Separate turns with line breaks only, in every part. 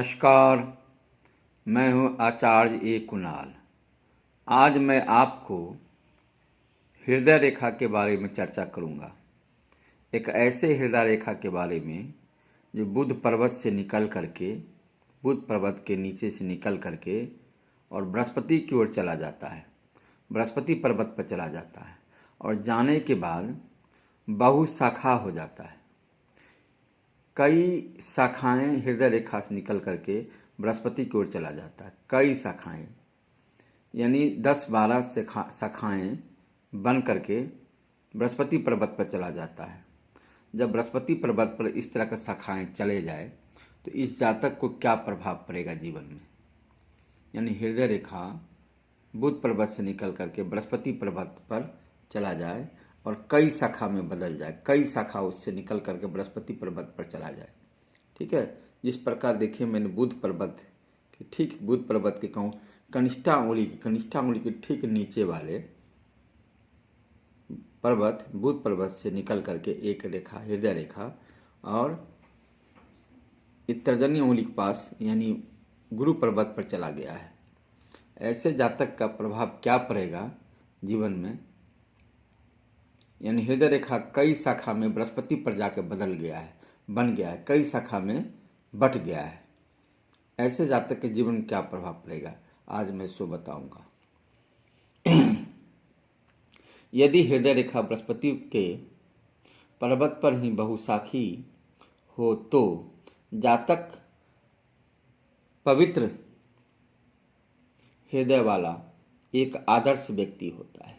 नमस्कार। मैं हूं आचार्य ए कुणाल। आज मैं आपको हृदय रेखा के बारे में चर्चा करूंगा। एक ऐसे हृदय रेखा के बारे में जो बुध पर्वत से निकल करके, बुध पर्वत के नीचे से निकल करके और बृहस्पति की ओर चला जाता है, बृहस्पति पर्वत पर चला जाता है और जाने के बाद बहुशाखा हो जाता है। कई शाखाएं हृदय रेखा से निकल करके बृहस्पति की ओर चला जाता है। कई शाखाएं यानी 10-12 शाखाएं बन करके बृहस्पति पर्वत पर चला जाता है। जब बृहस्पति पर्वत पर इस तरह की शाखाएं चले जाए तो इस जातक को क्या प्रभाव पड़ेगा जीवन में। यानी हृदय रेखा बुध पर्वत से निकल करके बृहस्पति पर्वत पर चला जाए और कई शाखा में बदल जाए, कई शाखा उससे निकल करके बृहस्पति पर्वत पर चला जाए। ठीक है, जिस प्रकार देखिए मैंने बुध पर्वत के ठीक, बुध पर्वत के कहूँ कनिष्ठा उंगली के ठीक नीचे वाले पर्वत, बुध पर्वत से निकल करके एक रेखा हृदय रेखा और तर्जनी उंगली के पास यानी गुरु पर्वत पर चला गया है। ऐसे जातक का प्रभाव क्या पड़ेगा जीवन में। यानी हृदय रेखा कई शाखा में बृहस्पति पर जाकर बदल गया है, बन गया है, कई शाखा में बट गया है। ऐसे जातक के जीवन में क्या प्रभाव पड़ेगा आज मैं सो बताऊंगा। यदि हृदय रेखा बृहस्पति के पर्वत पर ही बहुशाखी हो तो जातक पवित्र हृदय वाला एक आदर्श व्यक्ति होता है।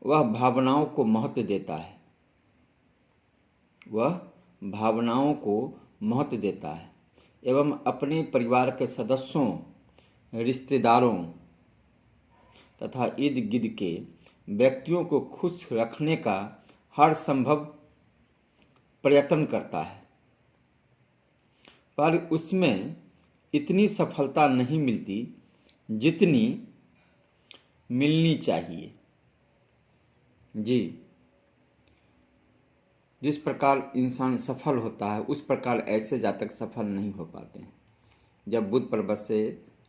वह भावनाओं को महत्व देता है, वह भावनाओं को महत्व देता है एवं अपने परिवार के सदस्यों, रिश्तेदारों तथा इर्द गिर्द के व्यक्तियों को खुश रखने का हर संभव प्रयत्न करता है, पर उसमें इतनी सफलता नहीं मिलती जितनी मिलनी चाहिए। जी, जिस प्रकार इंसान सफल होता है उस प्रकार ऐसे जातक सफल नहीं हो पाते हैं। जब बुध पर्वत से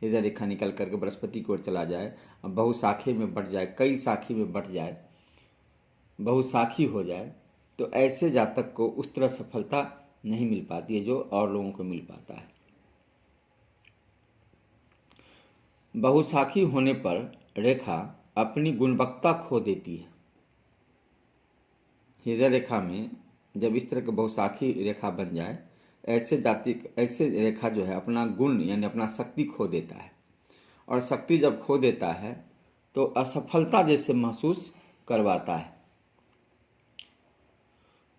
हृदय रेखा निकल करके बृहस्पति की ओर चला जाए और बहुशाखी में बट जाए, कई शाखी में बट जाए, बहुशाखी हो जाए, तो ऐसे जातक को उस तरह सफलता नहीं मिल पाती है जो और लोगों को मिल पाता है। बहुशाखी होने पर रेखा अपनी गुणवत्ता खो देती है। हृदय रेखा में जब इस तरह की बहुशाखी रेखा बन जाए, ऐसे रेखा जो है अपना गुण यानी अपना शक्ति खो देता है और शक्ति जब खो देता है तो असफलता जैसे महसूस करवाता है।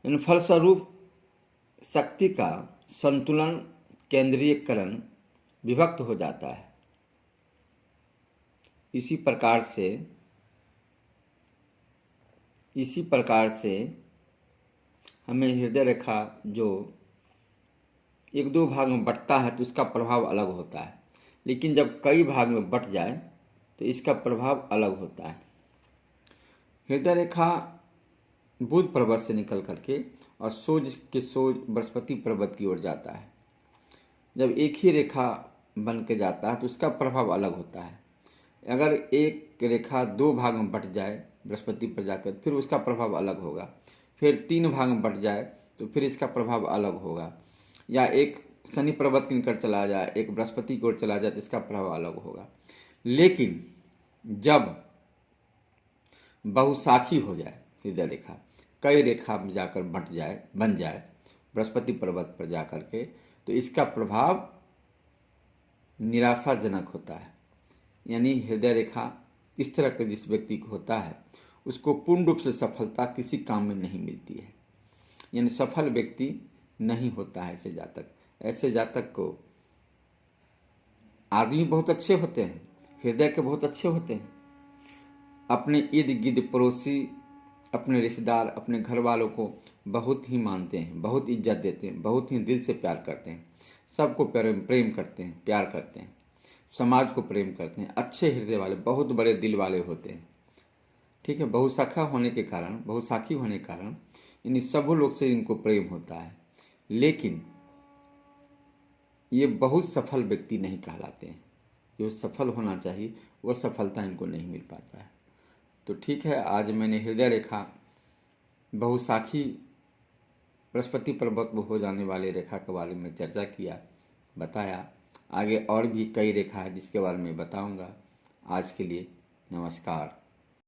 इन फलस्वरूप शक्ति का संतुलन, केंद्रीयकरण विभक्त हो जाता है। इसी प्रकार से हमें हृदय रेखा जो 1-2 भाग में बंटता है तो इसका प्रभाव अलग होता है, लेकिन जब कई भाग में बंट जाए तो इसका प्रभाव अलग होता है। हृदय रेखा बुध पर्वत से निकल करके और सोज बृहस्पति पर्वत की ओर जाता है। जब एक ही रेखा बन के जाता है तो उसका प्रभाव अलग होता है। अगर एक रेखा 2 भाग में बट जाए बृहस्पति पर जाकर, फिर उसका प्रभाव अलग होगा। फिर 3 भाग में बट जाए तो फिर इसका प्रभाव अलग होगा। या एक शनि पर्वत के निकट चला जाए, एक बृहस्पति की ओर चला जाए तो इसका प्रभाव अलग होगा। लेकिन जब बहुशाखी हो जाए हृदय रेखा, कई रेखा में जाकर बन जाए बृहस्पति पर्वत पर जाकर के, तो इसका प्रभाव निराशाजनक होता है। यानी हृदय रेखा इस तरह का जिस व्यक्ति को होता है उसको पूर्ण रूप से सफलता किसी काम में नहीं मिलती है, यानी सफल व्यक्ति नहीं होता है ऐसे जातक। ऐसे जातक को आदमी बहुत अच्छे होते हैं, हृदय के बहुत अच्छे होते हैं, अपने इर्द गिर्द पड़ोसी, अपने रिश्तेदार, अपने घर वालों को बहुत ही मानते हैं, बहुत इज्जत देते हैं, बहुत ही दिल से प्यार करते हैं, सबको प्रेम करते हैं, प्यार करते हैं, समाज को प्रेम करते हैं। अच्छे हृदय वाले, बहुत बड़े दिल वाले होते हैं। ठीक है, बहुशाखी होने के कारण इन सब लोग से इनको प्रेम होता है। लेकिन ये बहुत सफल व्यक्ति नहीं कहलाते हैं। जो सफल होना चाहिए वह सफलता इनको नहीं मिल पाता है। तो ठीक है, आज मैंने हृदय रेखा बहुशाखी बृहस्पति पर्वत में हो जाने वाले रेखा के बारे में चर्चा किया, बताया। आगे और भी कई रेखा है जिसके बारे में बताऊंगा। आज के लिए नमस्कार।